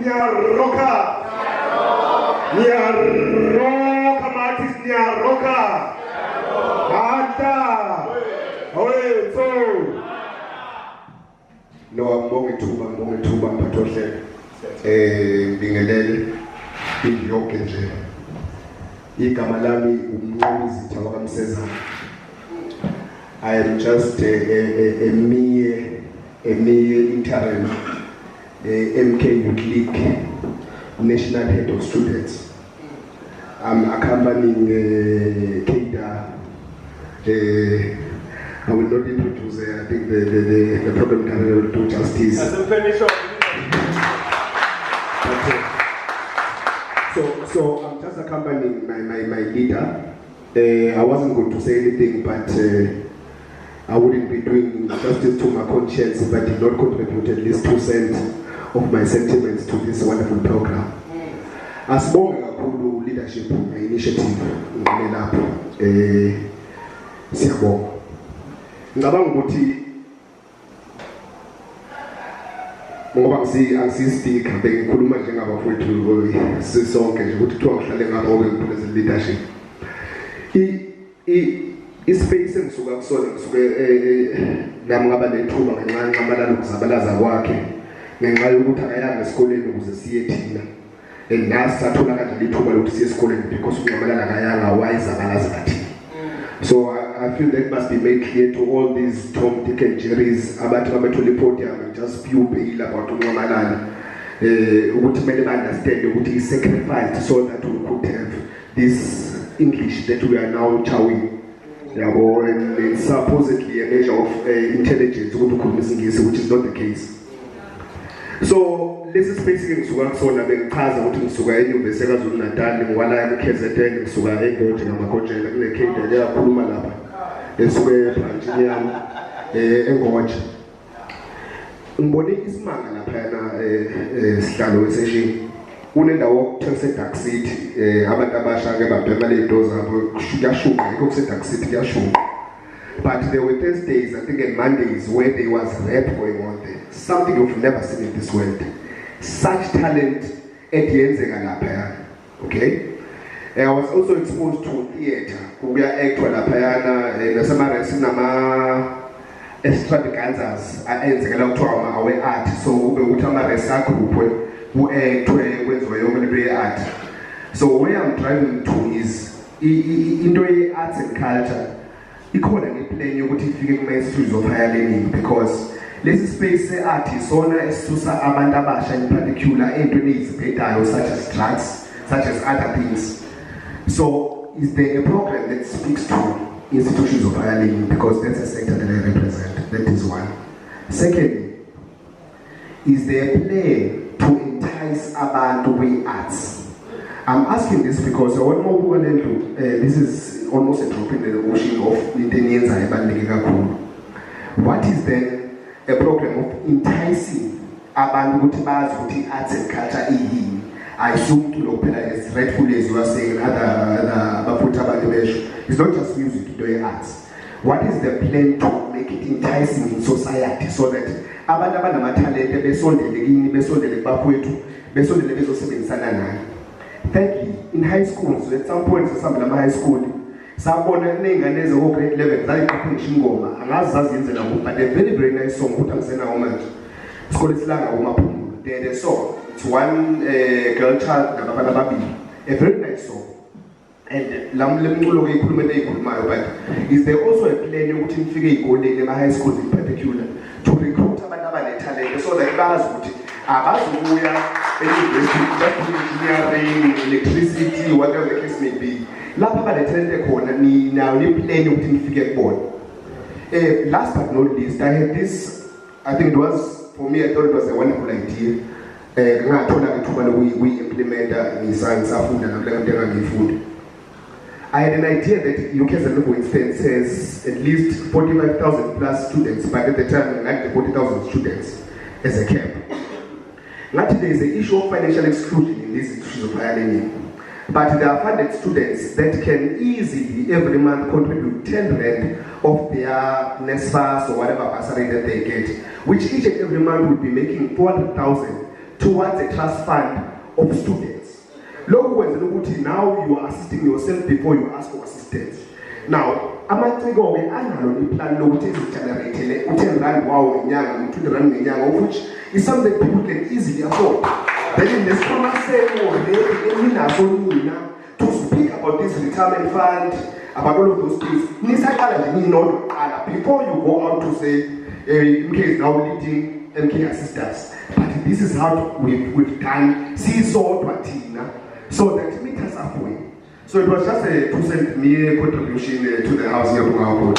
Nyaroka. Nyaroka, Martis, Nyaroka. Ata. Oye, so. No, mbonge thuba mphathohle. Bingelele. Yonke nje. Igama lami uMnqobizitha wakaMsezana. I am just a mere interim MK Youth League National Head of Students. I'm accompanying Keita. I will not introduce I think the program director will do justice. So I'm just accompanying my leader. I wasn't going to say anything, but I wouldn't be doing justice to my conscience if I did not contribute at least 2% of my sentiments to this wonderful program. As more leadership initiative lapho siyabonga. Ngicabanga ukuthi ngoba angisistick bengikhuluma njengabafowethu sisonke nje ukuthi kuthiwa ngihlale ngapha ngoba ngiphuleza leadership. Ispace engisuka kusona ngisuke nami ngaba nethuba ngenxa nqamalalo ukuzabalaza kwakhe ngenxa yokuthi akayanga esikoleni ukuze siye thina. Nasathola kanje lithuba lokuthi siye esikoleni because unqamalala akayanga wayizabalaza thina. So I feel that must be made clear to all these Tom, Dick and Jerry's about the podium and just few bail about Ungamalala. What many understand what he sacrificed so that we could have this English that we are now chowing. And it's supposedly a measure of intelligence, which is not the case. So this is basically so that the cars out in Sugai, the Segas of Natal, while I am Kazatan, Sugai, and Makoja, and the King, they are Kumalapa, the Sugai, Panginian, and Watch. Mboni is Mangalapana, Stalo, Unenda walk to a taxi, Abatabasha, Family Doza, Yashu, I go to taxi, Yashu. But there were Thursdays, I think, and Mondays where there was rap going on there. Something you've never seen in this world. Such talent at the end of okay? And I was also exposed to theater. We are actual Apayana, and some cinema extravaganzas, our art. So we would have a group who act with art. So where I'm driving to is into arts and culture. Equally playing your mainstreams of higher learning because let's space artists on Susa Abandabasha in particular entities such as drugs, such as other things. So is there a program that speaks to institutions of higher learning because that's a sector that I represent? That is one. Secondly, is there a plan to entice abantu with arts? I'm asking this because this is almost a drop in the ocean of Nintenians. What is then a program of enticing abantu with arts and culture in? I assume to opera as rightfully as you are saying, it's not just music, doing arts. What is the plan to make it enticing in society so that abantu abanamathalente besondele kini besondele bafowethu besondele bezosebenzisana naye? Thirdly, in high schools, at some point, some high school, sabona nengane ezo grade 11 zayiqaphisha ingoma angazazi yenzela ngoba but a very very nice song ukuthi angisena manje isikole silanga uMaphumulo the song it's one girl child nabafana ababili a very nice song and lemculo ke ikhuluma leyikhulumayo but is there also a plan yokuthi nifike ezikoleni ema high schools in particular to recruit abantu abanetalent so that bazi ukuthi abazubuya university just engineering electricity whatever the case may be lapha balethelente khona nayo le plan ukuthi nifike kubona. Last but not least, I had this, I think it was, for me I thought it was a wonderful idea. Ngathola ithuba we implement ngiscience afunda nabuleka ngifundi. I had an idea that UKZN for instance has at least 45,000 plus students, but at the time like the 40,000 students as a camp. Not there is an issue of financial exclusion in these institutions of higher learning. But there are funded students that can easily every month contribute 10 rand of their NSFAS or whatever bursary that they get, which each and every month would be making 400,000 towards a trust fund of students. Lokhu kwenzela ukuthi now you are assisting yourself before you ask for assistance. Now, amaciko-ke analo iplan lokuthi izi-generate u-10 rand wawo ngenyanga, u-20 rand ngenyanga, which is something people can easily afford. Then in this conversation, to speak about this retirement fund, about all of those things, before you go out to say, MK is now leading MK assistance. But this is how we've done, so that meet us halfway. So it was just a 2 cent mere contribution to the housing of our board.